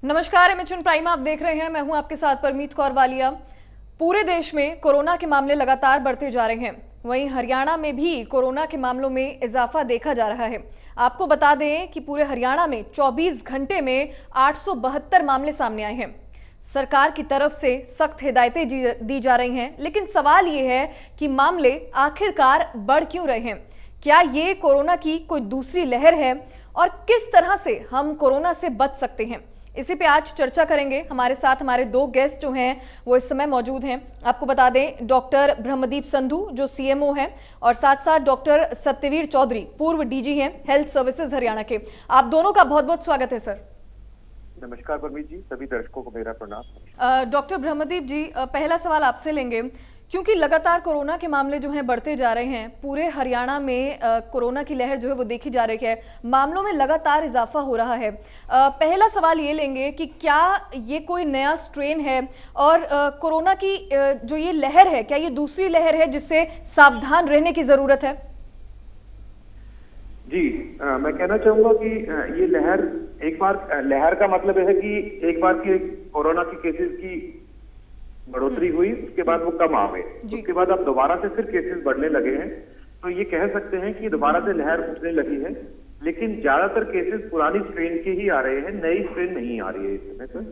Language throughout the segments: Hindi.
नमस्कार, एमएचएन प्राइम आप देख रहे हैं। मैं हूं आपके साथ परमीत कौर वालिया। पूरे देश में कोरोना के मामले लगातार बढ़ते जा रहे हैं। वहीं हरियाणा में भी कोरोना के मामलों में इजाफा देखा जा रहा है। आपको बता दें कि पूरे हरियाणा में 24 घंटे में 872 मामले सामने आए हैं। सरकार की तरफ से सख्त हिदायतें दी जा रही हैं, लेकिन सवाल ये है कि मामले आखिरकार बढ़ क्यों रहे हैं। क्या ये कोरोना की कोई दूसरी लहर है और किस तरह से हम कोरोना से बच सकते हैं, इसी पे आज चर्चा करेंगे। हमारे साथ हमारे दो गेस्ट जो हैं वो इस समय मौजूद हैं। आपको बता दें, डॉक्टर ब्रह्मदीप संधू जो सीएमओ हैं और साथ साथ डॉक्टर सत्यवीर चौधरी पूर्व डीजी हैं हेल्थ सर्विसेज हरियाणा के। आप दोनों का बहुत बहुत स्वागत है सर। नमस्कार परमीत जी, सभी दर्शकों को मेरा प्रणाम। डॉक्टर ब्रह्मदीप जी, पहला सवाल आपसे लेंगे, क्योंकि लगातार कोरोना के मामले जो हैं बढ़ते जा रहे हैं। पूरे हरियाणा में कोरोना की लहर जो है वो देखी जा रही है, मामलों में लगातार इजाफा हो रहा है। पहला सवाल ये लेंगे कि क्या ये कोई नया स्ट्रेन है और कोरोना की जो ये लहर है, क्या ये दूसरी लहर है जिससे सावधान रहने की जरूरत है? जी, मैं कहना चाहूंगा कि ये लहर एक बार, लहर का मतलब है कि एक बार की कोरोना की केसेस की बढ़ोतरी हुई, उसके बाद वो कम आ गए, उसके बाद अब दोबारा से फिर केसेस बढ़ने लगे हैं। तो ये कह सकते हैं कि दोबारा से लहर उठने लगी है, लेकिन ज्यादातर केसेस पुरानी स्ट्रेन के ही आ रहे हैं, नई स्ट्रेन नहीं आ रही है इस समय पर।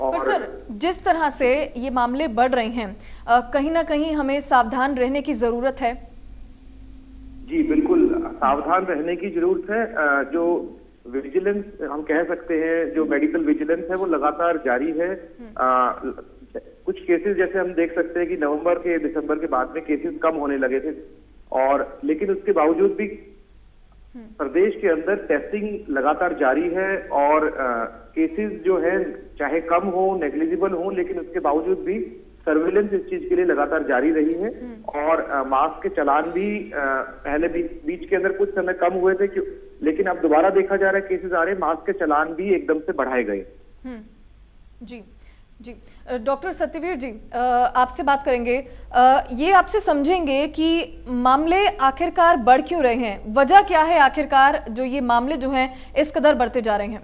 पर सर, जिस तरह से ये मामले बढ़ रहे हैं, कहीं ना कहीं हमें सावधान रहने की जरूरत है। जी बिल्कुल, सावधान रहने की जरूरत है। जो विजिलेंस हम कह सकते हैं, जो मेडिकल विजिलेंस है वो लगातार जारी है। कुछ केसेस जैसे हम देख सकते हैं कि नवंबर के दिसंबर के बाद में केसेस कम होने लगे थे, और लेकिन उसके बावजूद भी प्रदेश के अंदर टेस्टिंग लगातार जारी है और केसेस जो है चाहे कम हो, नेग्लिजिबल हो, लेकिन उसके बावजूद भी सर्विलेंस इस चीज के लिए लगातार जारी रही है। और मास्क के चालान भी पहले बीच के अंदर कुछ समय कम हुए थे, लेकिन अब दोबारा देखा जा रहा है केसेस आ रहे हैं, मास्क के चालान भी एकदम से बढ़ाए गए। जी जी, डॉक्टर सत्यवीर जी, आपसे बात करेंगे। ये आपसे समझेंगे कि मामले आखिरकार बढ़ क्यों रहे हैं, वजह क्या है आखिरकार जो ये मामले जो हैं इस कदर बढ़ते जा रहे हैं?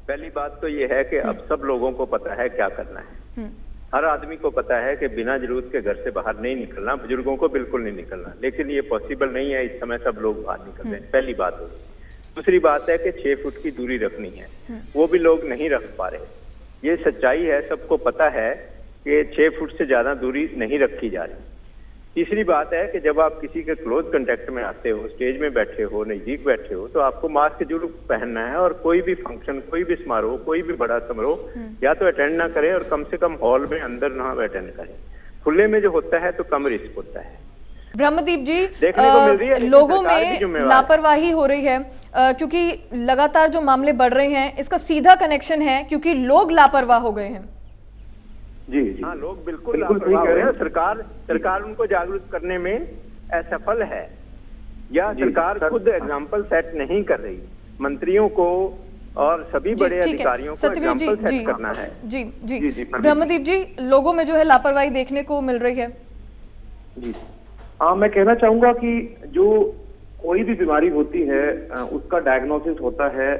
पहली बात तो ये है कि अब सब लोगों को पता है क्या करना है। हर आदमी को पता है कि बिना जरूरत के घर से बाहर नहीं निकलना, बुजुर्गों को बिल्कुल नहीं निकलना, लेकिन ये पॉसिबल नहीं है इस समय सब लोग बाहर निकल रहे हैं। पहली बात होगी। दूसरी बात है कि 6 फुट की दूरी रखनी है, वो भी लोग नहीं रख पा रहे। ये सच्चाई है, सबको पता है कि 6 फुट से ज्यादा दूरी नहीं रखी जा रही। तीसरी बात है कि जब आप किसी के क्लोज कांटेक्ट में आते हो, स्टेज में बैठे हो, नजदीक बैठे हो, तो आपको मास्क जरूर पहनना है। और कोई भी फंक्शन, कोई भी समारोह, कोई भी बड़ा समारोह या तो अटेंड ना करें और कम से कम हॉल में अंदर ना अटेंड करें। खुले में जो होता है तो कम रिस्क होता है। ब्रह्मदीप जी, देखने को मिल रही है लोगों में लापरवाही हो रही है, क्योंकि लगातार जो मामले बढ़ रहे हैं इसका सीधा कनेक्शन है क्योंकि लोग लापरवाह हो गए हैं। जी जी, हाँ, लोग बिल्कुल लापरवाह हो रहे हैं। सरकार उनको जागरूक करने में असफल है, या सरकार खुद एग्जाम्पल सेट नहीं कर रही। मंत्रियों को और सभी बड़े अधिकारियों को एग्जाम्पल सेट करना है। जी जी, ब्रह्मदीप जी, लोगों में जो है लापरवाही देखने को मिल रही है। जी हाँ, मैं कहना चाहूंगा कि जो कोई भी बीमारी होती है उसका डायग्नोसिस होता है,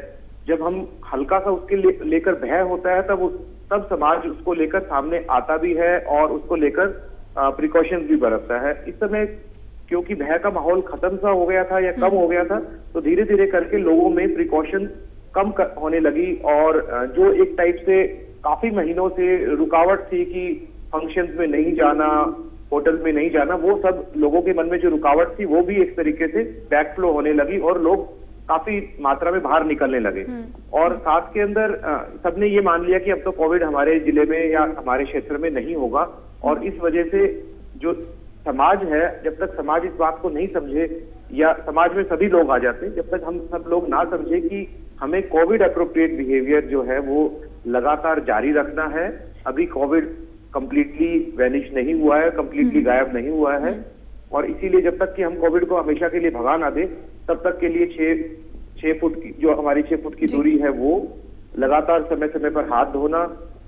जब हम हल्का सा उसके लेकर भय होता है तब समाज उसको लेकर सामने आता भी है और उसको लेकर प्रिकॉशंस भी बरतता है। इस समय क्योंकि भय का माहौल खत्म सा हो गया था या कम हो गया था, तो धीरे धीरे करके लोगों में प्रिकॉशन कम होने लगी। और जो एक टाइप से काफी महीनों से रुकावट थी कि फंक्शंस में नहीं जाना, होटल में नहीं जाना, वो सब लोगों के मन में जो रुकावट थी वो भी एक तरीके से बैकफ्लो होने लगी और लोग काफी मात्रा में बाहर निकलने लगे। और साथ के अंदर सबने ये मान लिया कि अब तो कोविड हमारे जिले में या हमारे क्षेत्र में नहीं होगा। और इस वजह से जो समाज है, जब तक समाज इस बात को नहीं समझे, या समाज में सभी लोग आ जाते हैं, जब तक हम सब लोग ना समझे कि हमें कोविड अप्रोप्रिएट बिहेवियर जो है वो लगातार जारी रखना है। अभी कोविड कंप्लीटली वैनिश नहीं हुआ है, कंप्लीटली गायब नहीं हुआ है, और इसीलिए जब तक कि हम कोविड को हमेशा के लिए भगा ना दे, तब तक के लिए 6 फुट की जो हमारी 6 फुट की दूरी है वो लगातार समय समय पर हाथ धोना,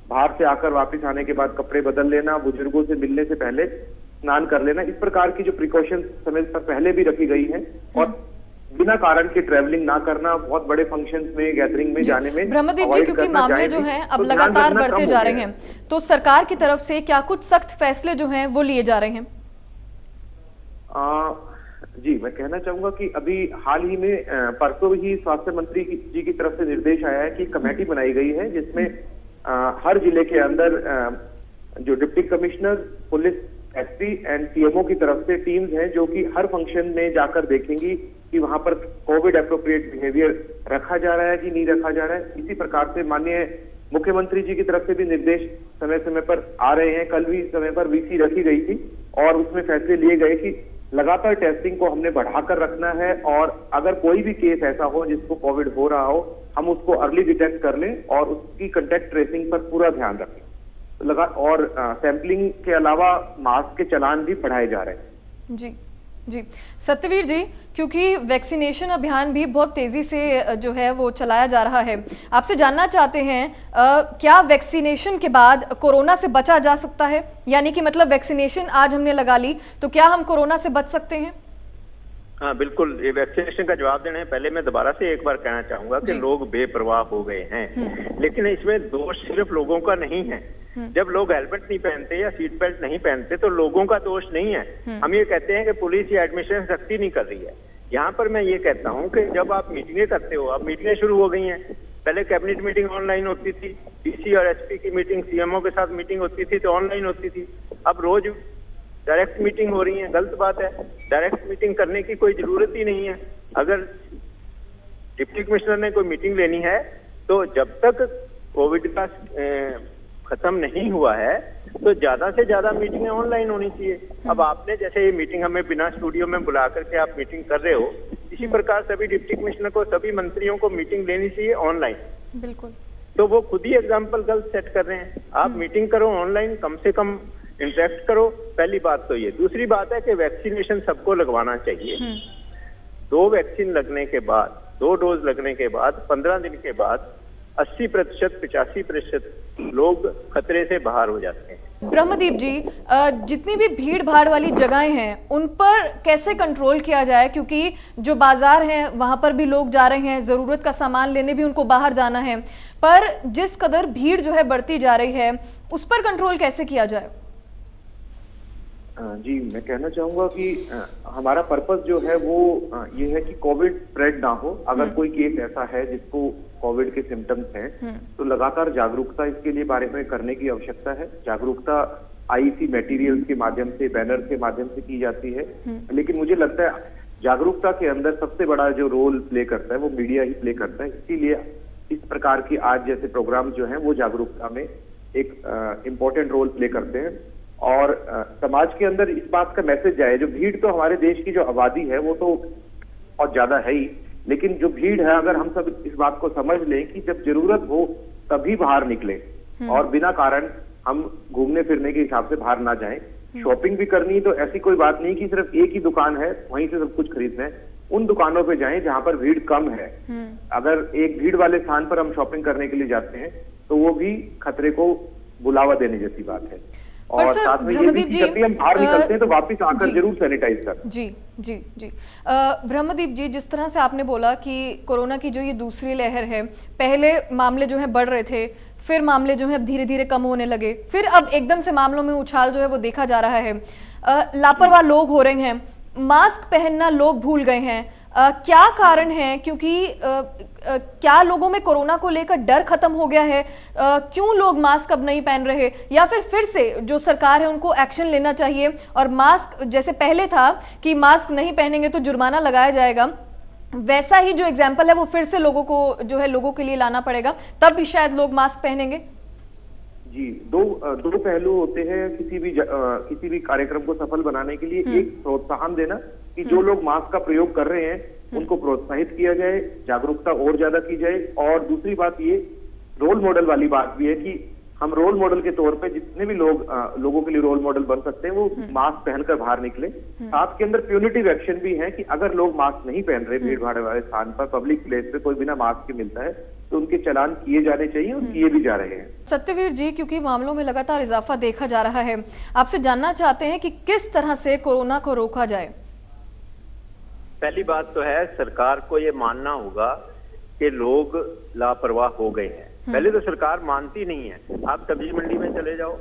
बाहर से आकर वापस आने के बाद कपड़े बदल लेना, बुजुर्गों से मिलने से पहले स्नान कर लेना, इस प्रकार की जो प्रिकॉशन समय पर पहले भी रखी गई हैं। और बिना कारण के ट्रैवलिंग ना करना, बहुत बड़े फंक्शंस में, गैदरिंग में जाने में ब्रह्मदीप जी, avoid क्योंकि करना मामले चाहिए। जो हैं अब तो ध्यान लगातार रखना बढ़ते कम जा हो रहे गया हैं, तो सरकार की तरफ से क्या कुछ सख्त फैसले जो हैं वो लिए जा रहे हैं? जी, मैं कहना चाहूंगा कि अभी हाल ही में परसों ही स्वास्थ्य मंत्री जी की तरफ से निर्देश आया है कि कमेटी बनाई गई है जिसमें हर जिले के अंदर जो deputy commissioner, police, SP and CMO की तरफ से टीम्स हैं जो कि हर फंक्शन में जाकर देखेंगी कि वहां पर कोविड एप्रोप्रिएट बिहेवियर रखा जा रहा है कि नहीं रखा जा रहा है। इसी प्रकार से माननीय मुख्यमंत्री जी की तरफ से भी निर्देश समय समय पर आ रहे हैं। कल भी समय पर वीसी रखी गई थी और उसमें फैसले लिए गए कि लगातार टेस्टिंग को हमने बढ़ाकर रखना है और अगर कोई भी केस ऐसा हो जिसको कोविड हो रहा हो, हम उसको अर्ली डिटेक्ट कर लें और उसकी कांटेक्ट ट्रेसिंग पर पूरा ध्यान रखें। और सैंपलिंग के अलावा मास्क के चालान भी बढ़ाए जा रहे हैं। जी जी, सत्यवीर जी, क्योंकि वैक्सीनेशन अभियान भी बहुत तेजी से जो है वो चलाया जा रहा है, आपसे जानना चाहते हैं क्या वैक्सीनेशन के बाद कोरोना से बचा जा सकता है? यानी कि मतलब वैक्सीनेशन आज हमने लगा ली तो क्या हम कोरोना से बच सकते हैं? हाँ बिल्कुल, ये वैक्सीनेशन का जवाब देने पहले मैं दोबारा से एक बार कहना चाहूंगा कि लोग बेपरवाह हो गए हैं, लेकिन इसमें दोष सिर्फ लोगों का नहीं है। जब लोग हेलमेट नहीं पहनते या सीट बेल्ट नहीं पहनते तो लोगों का दोष नहीं है। हम ये कहते हैं कि पुलिस या एडमिनिस्ट्रेशन सख्ती नहीं कर रही है। यहाँ पर मैं ये कहता हूँ कि जब आप मीटिंगें करते हो, अब मीटिंगें शुरू हो गई हैं। पहले कैबिनेट मीटिंग ऑनलाइन होती थी, डीसी और एसपी की मीटिंग, सीएमओ के साथ मीटिंग होती थी तो ऑनलाइन होती थी। अब रोज डायरेक्ट मीटिंग हो रही है, गलत बात है। डायरेक्ट मीटिंग करने की कोई जरूरत ही नहीं है। अगर डिप्टी कमिश्नर ने कोई मीटिंग लेनी है तो जब तक कोविड का खत्म नहीं हुआ है तो ज्यादा से ज्यादा मीटिंगें ऑनलाइन होनी चाहिए। अब आपने जैसे ये मीटिंग हमें बिना स्टूडियो में बुला करके आप मीटिंग कर रहे हो, इसी प्रकार सभी डिप्टी कमिश्नर को, सभी मंत्रियों को मीटिंग लेनी चाहिए ऑनलाइन। बिल्कुल। तो वो खुद ही एग्जाम्पल गलत सेट कर रहे हैं। आप मीटिंग करो ऑनलाइन, कम से कम इंटरेक्ट करो। पहली बात तो ये। दूसरी बात है कि वैक्सीनेशन सबको लगवाना चाहिए। 2 वैक्सीन लगने के बाद, 2 डोज लगने के बाद 15 दिन के बाद 80%, 85% लोग खतरे से बाहर हो जाते हैं। ब्रह्मदीप जी, जितनी भी भीड़ भाड़ वाली जगहें हैं उन पर कैसे कंट्रोल किया जाए? क्योंकि जो बाजार हैं वहां पर भी लोग जा रहे हैं, जरूरत का सामान लेने भी उनको बाहर जाना है, पर जिस कदर भीड़ जो है बढ़ती जा रही है उस पर कंट्रोल कैसे किया जाए? जी, मैं कहना चाहूंगा कि हमारा पर्पस जो है वो ये है कि कोविड स्प्रेड ना हो। अगर कोई केस ऐसा है जिसको कोविड के सिम्टम्स हैं तो लगातार जागरूकता इसके लिए बारे में करने की आवश्यकता है। जागरूकता आईसी मटेरियल्स के माध्यम से, बैनर के माध्यम से की जाती है, लेकिन मुझे लगता है जागरूकता के अंदर सबसे बड़ा जो रोल प्ले करता है वो मीडिया ही प्ले करता है। इसीलिए इस प्रकार की आज जैसे प्रोग्राम जो है वो जागरूकता में एक इम्पोर्टेंट रोल प्ले करते हैं और समाज के अंदर इस बात का मैसेज जाए। जो भीड़ तो हमारे देश की जो आबादी है वो तो बहुत ज्यादा है ही, लेकिन जो भीड़ है अगर हम सब इस बात को समझ लें कि जब जरूरत हो तभी बाहर निकले और बिना कारण हम घूमने फिरने के हिसाब से बाहर ना जाएं। शॉपिंग भी करनी तो ऐसी कोई बात नहीं कि सिर्फ एक ही दुकान है वहीं से सब कुछ खरीदना है। उन दुकानों पे जाएं जहां पर भीड़ कम है। अगर एक भीड़ वाले स्थान पर हम शॉपिंग करने के लिए जाते हैं तो वो भी खतरे को बुलावा देने जैसी बात है। और साथ में ये भी कि जब भी हम बाहर निकलते हैं तो वापस आकर जरूर सैनिटाइज करें। जी जी जी, ब्रह्मदीप जी, जिस तरह से आपने बोला कि कोरोना की जो ये दूसरी लहर है, पहले मामले जो है बढ़ रहे थे, फिर मामले जो है अब धीरे धीरे कम होने लगे, फिर अब एकदम से मामलों में उछाल जो है वो देखा जा रहा है। लापरवाह लोग हो रहे हैं, मास्क पहनना लोग भूल गए हैं। क्या कारण है? क्योंकि क्या लोगों में कोरोना को लेकर डर खत्म हो गया है? क्यों लोग मास्क अब नहीं पहन रहे? या फिर से जो सरकार है उनको एक्शन लेना चाहिए और मास्क जैसे पहले था कि मास्क नहीं पहनेंगे तो जुर्माना लगाया जाएगा, वैसा ही जो एग्जाम्पल है वो फिर से लोगों को जो है लोगों के लिए लाना पड़ेगा, तब भी शायद लोग मास्क पहनेंगे? जी, दो पहलू होते हैं किसी भी कार्यक्रम को सफल बनाने के लिए। एक, प्रोत्साहन देना कि जो लोग मास्क का प्रयोग कर रहे हैं उनको प्रोत्साहित किया जाए, जागरूकता और ज्यादा की जाए। और दूसरी बात ये रोल मॉडल वाली बात भी है कि हम रोल मॉडल के तौर पे जितने भी लोगों के लिए रोल मॉडल बन सकते हैं वो मास्क पहनकर बाहर निकले। साथ के अंदर प्यूनिटिव एक्शन भी है कि अगर लोग मास्क नहीं पहन रहे, भीड़ भाड़ वाले स्थान पर, पब्लिक प्लेस पे कोई बिना मास्क के मिलता है तो उनके चालान किए जाने चाहिए और किए भी जा रहे हैं। सत्यवीर जी, क्योंकि मामलों में लगातार इजाफा देखा जा रहा है, आपसे जानना चाहते हैं कि किस तरह से कोरोना को रोका जाए? पहली बात तो है सरकार को ये मानना होगा कि लोग लापरवाह हो गए हैं। पहले तो सरकार मानती नहीं है। आप सब्जी मंडी में चले जाओ,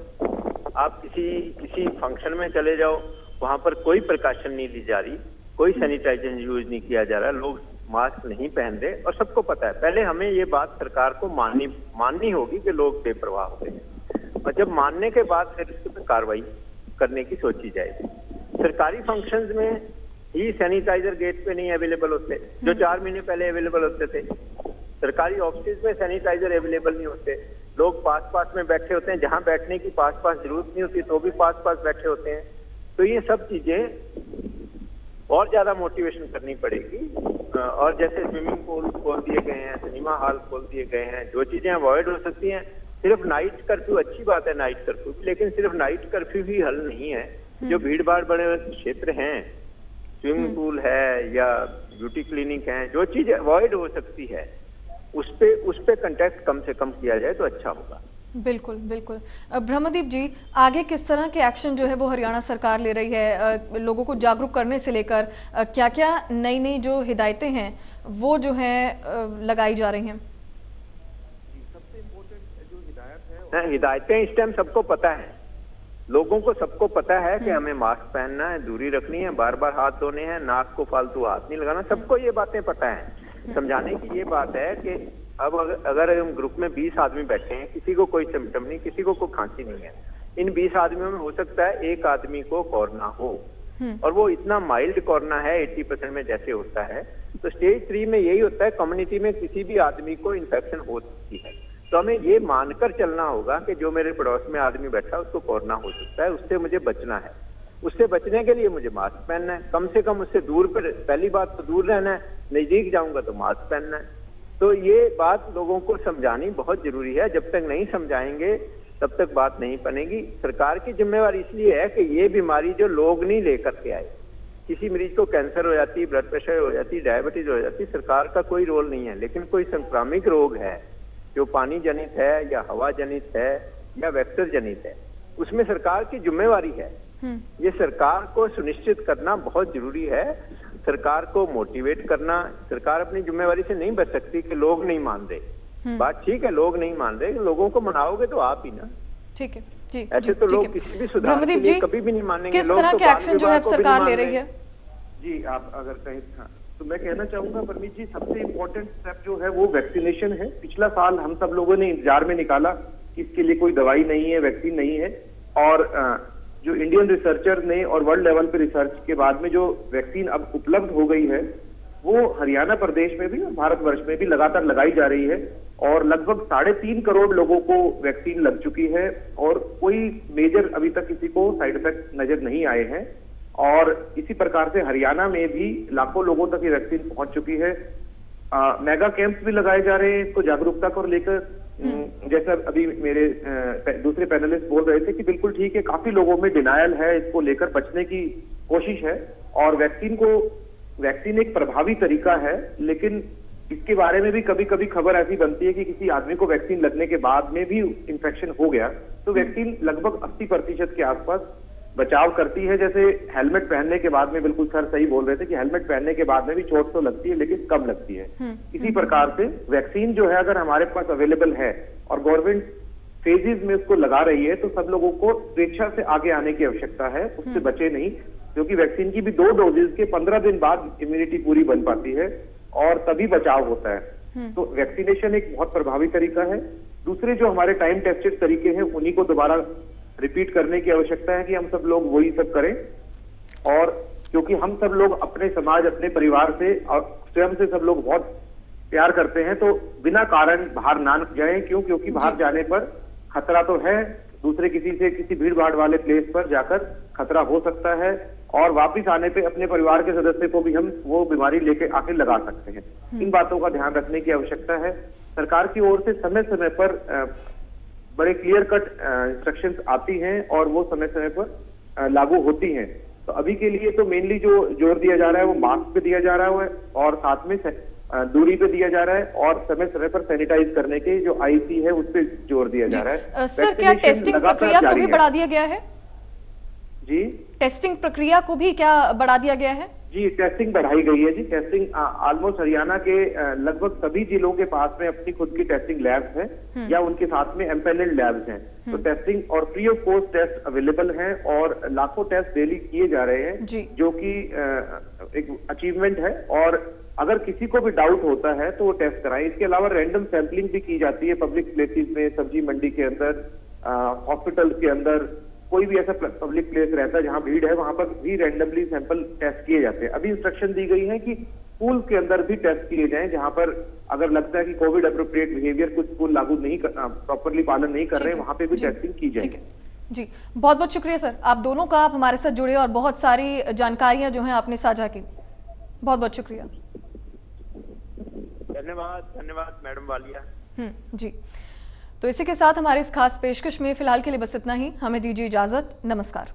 आप किसी फंक्शन में चले जाओ, वहां पर कोई प्रिकॉशन नहीं ली जा रही, कोई सैनिटाइजर यूज नहीं किया जा रहा, लोग मास्क नहीं पहन रहे और सबको पता है। पहले हमें ये बात सरकार को माननी होगी कि लोग बेपरवाह हो गए हैं, और जब मानने के बाद फिर उसके पर कार्रवाई करने की सोची जाएगी। सरकारी फंक्शंस में ही सैनिटाइजर गेट पे नहीं अवेलेबल होते, जो 4 महीने पहले अवेलेबल होते थे। सरकारी ऑफिस में सैनिटाइजर अवेलेबल नहीं होते, लोग पास में बैठे होते हैं, जहां बैठने की पास जरूरत नहीं होती तो भी पास बैठे होते हैं। तो ये सब चीजें और ज्यादा मोटिवेशन करनी पड़ेगी। और जैसे स्विमिंग पूल खोल दिए गए हैं, सिनेमा हॉल खोल दिए गए हैं, जो चीजें अवॉइड हो सकती हैं, सिर्फ नाइट कर्फ्यू अच्छी बात है, नाइट कर्फ्यू, लेकिन सिर्फ नाइट कर्फ्यू ही हल नहीं है। जो भीड़ भाड़ बड़े क्षेत्र हैं, स्विमिंग पूल है या ब्यूटी क्लिनिक है, जो चीज अवॉइड हो सकती है उस पे कंटेक्ट कम से कम किया जाए तो अच्छा होगा। बिल्कुल बिल्कुल। ब्रह्मदीप जी, आगे किस तरह के एक्शन जो है वो हरियाणा सरकार ले रही है लोगों को जागरूक करने से लेकर क्या क्या नई जो हिदायतें हैं वो जो है लगाई जा रही हैं? सबसे इम्पोर्टेंट जो हिदायत है, हिदायतें इस टाइम सबको पता है, लोगों को सबको पता है कि हमें मास्क पहनना है, दूरी रखनी है, बार हाथ धोने हैं, नाक को फालतू हाथ नहीं लगाना, सबको ये बातें पता है। समझाने की ये बात है कि अब अगर हम ग्रुप में 20 आदमी बैठे हैं, किसी को कोई सिम्टम नहीं, किसी को कोई खांसी नहीं है, इन 20 आदमियों में हो सकता है एक आदमी को कोरोना हो, और वो इतना माइल्ड कोरोना है 80% में जैसे होता है। तो स्टेज 3 में यही होता है, कम्युनिटी में किसी भी आदमी को इन्फेक्शन हो सकती है। तो हमें ये मानकर चलना होगा कि जो मेरे पड़ोस में आदमी बैठा है उसको कोरोना हो सकता है, उससे मुझे बचना है। उससे बचने के लिए मुझे मास्क पहनना है, कम से कम उससे दूर पर, पहली बात तो दूर रहना है, नजदीक जाऊंगा तो मास्क पहनना है। तो ये बात लोगों को समझानी बहुत जरूरी है। जब तक नहीं समझाएंगे तब तक बात नहीं बनेगी। सरकार की जिम्मेवारी इसलिए है कि ये बीमारी जो लोग नहीं लेकर के आए, किसी मरीज को कैंसर हो जाती, ब्लड प्रेशर हो जाती, डायबिटीज हो जाती, सरकार का कोई रोल नहीं है। लेकिन कोई संक्रामक रोग है जो पानी जनित है या हवा जनित है या वेक्टर जनित है, उसमें सरकार की जिम्मेवारी है। ये सरकार को सुनिश्चित करना बहुत जरूरी है, सरकार को मोटिवेट करना। सरकार अपनी जिम्मेवारी से नहीं बच सकती कि लोग नहीं मान रहे। बात ठीक है, लोग नहीं मान रहे, लोगों को मनाओगे तो आप ही ना। ठीक है जी, ऐसे तो लोग किसी भी सुधार के लिए कभी भी नहीं मानेंगे। किस तरह के एक्शन जो है सरकार ले रही है? जी, आप अगर कहें तो मैं कहना चाहूंगा परमीत जी, सबसे इम्पोर्टेंट स्टेप जो है वो वैक्सीनेशन है। पिछला साल हम सब लोगों ने इंतजार में निकाला कि इसके लिए कोई दवाई नहीं है, वैक्सीन नहीं है, और जो इंडियन रिसर्चर ने और वर्ल्ड लेवल पे रिसर्च के बाद में जो वैक्सीन अब उपलब्ध हो गई है वो हरियाणा प्रदेश में भी और भारतवर्ष में भी लगातार लगाई जा रही है, और लगभग 3.5 करोड़ लोगों को वैक्सीन लग चुकी है, और कोई मेजर अभी तक किसी को साइड इफेक्ट नजर नहीं आए हैं। और इसी प्रकार से हरियाणा में भी लाखों लोगों तक ये वैक्सीन पहुंच चुकी है। मेगा कैंप्स भी लगाए जा रहे हैं इसको जागरूकता को लेकर। जैसा अभी मेरे दूसरे पैनलिस्ट बोल रहे थे कि बिल्कुल ठीक है, काफी लोगों में डिनायल है, इसको लेकर बचने की कोशिश है। और वैक्सीन एक प्रभावी तरीका है, लेकिन इसके बारे में भी कभी कभी खबर ऐसी बनती है कि किसी आदमी को वैक्सीन लगने के बाद में भी इन्फेक्शन हो गया। तो वैक्सीन लगभग 80% के आसपास बचाव करती है। जैसे हेलमेट पहनने के बाद में, बिल्कुल सर सही बोल रहे थे कि हेलमेट पहनने के बाद में भी चोट तो लगती है लेकिन कम लगती है। इसी प्रकार से वैक्सीन जो है अगर हमारे पास अवेलेबल है और गवर्नमेंट फेजेस में उसको लगा रही है, तो सब लोगों को स्वेच्छा से आगे आने की आवश्यकता है, उससे बचे नहीं, क्योंकि वैक्सीन की भी 2 डोजेज के 15 दिन बाद इम्यूनिटी पूरी बन पाती है और तभी बचाव होता है। तो वैक्सीनेशन एक बहुत प्रभावी तरीका है। दूसरे जो हमारे टाइम टेस्टेड तरीके हैं उन्हीं को दोबारा रिपीट करने की आवश्यकता है कि हम सब लोग वही सब करें। और क्योंकि हम सब लोग अपने समाज, अपने परिवार से और स्वयं से सब लोग बहुत प्यार करते हैं, तो बिना कारण बाहर ना जाएं। क्योंकि बाहर जाने पर खतरा तो है, दूसरे किसी भीड़ भाड़ वाले प्लेस पर जाकर खतरा हो सकता है, और वापस आने पे अपने परिवार के सदस्य को भी हम वो बीमारी लेके आके लगा सकते हैं। इन बातों का ध्यान रखने की आवश्यकता है। सरकार की ओर से समय समय पर बड़े क्लियर कट इंस्ट्रक्शंस आती हैं और वो समय समय पर लागू होती हैं। तो अभी के लिए तो मेनली जो जोर दिया जा रहा है वो मास्क पे दिया जा रहा है, और साथ में दूरी पे दिया जा रहा है, और समय समय पर सैनिटाइज करने के जो आईसी है उस पे जोर दिया जा रहा है। सर, क्या टेस्टिंग प्रक्रिया को भी बढ़ा दिया गया है? जी, टेस्टिंग प्रक्रिया को भी क्या बढ़ा दिया गया है? जी, टेस्टिंग बढ़ाई गई है जी। टेस्टिंग ऑलमोस्ट हरियाणा के लगभग सभी जिलों के पास में अपनी खुद की टेस्टिंग लैब्स हैं या उनके साथ में एम्पेनल्ड लैब्स हैं। तो टेस्टिंग और free of cost test available हैं और लाखों टेस्ट डेली किए जा रहे हैं, जो कि एक अचीवमेंट है। और अगर किसी को भी डाउट होता है तो वो टेस्ट कराएं। इसके अलावा रैंडम सैंपलिंग भी की जाती है पब्लिक प्लेसेस में, सब्जी मंडी के अंदर, हॉस्पिटल के अंदर, कोई भी ऐसा पब्लिक प्लेस रहता है जहां भीड़ है, वहां पर भी रैंडमली सैंपल टेस्ट किए जाते हैं। अभी इंस्ट्रक्शन दी गई है कि स्कूल के अंदर भी टेस्ट किए जाएं, जहां पर अगर लगता है कि कोविड अप्रोप्रिएट बिहेवियर कुछ स्कूल लागू नहीं प्रॉपरली पालन नहीं कर रहे, वहां पे भी टेस्टिंग की जाएगी। जी, बहुत बहुत शुक्रिया सर, आप दोनों का, आप हमारे साथ जुड़े और बहुत सारी जानकारियां जो हैं आपने साझा की। बहुत बहुत शुक्रिया। धन्यवाद मैडम वालिया। जी, तो इसी के साथ हमारे इस खास पेशकश में फिलहाल के लिए बस इतना ही। हमें दीजिए इजाजत। नमस्कार।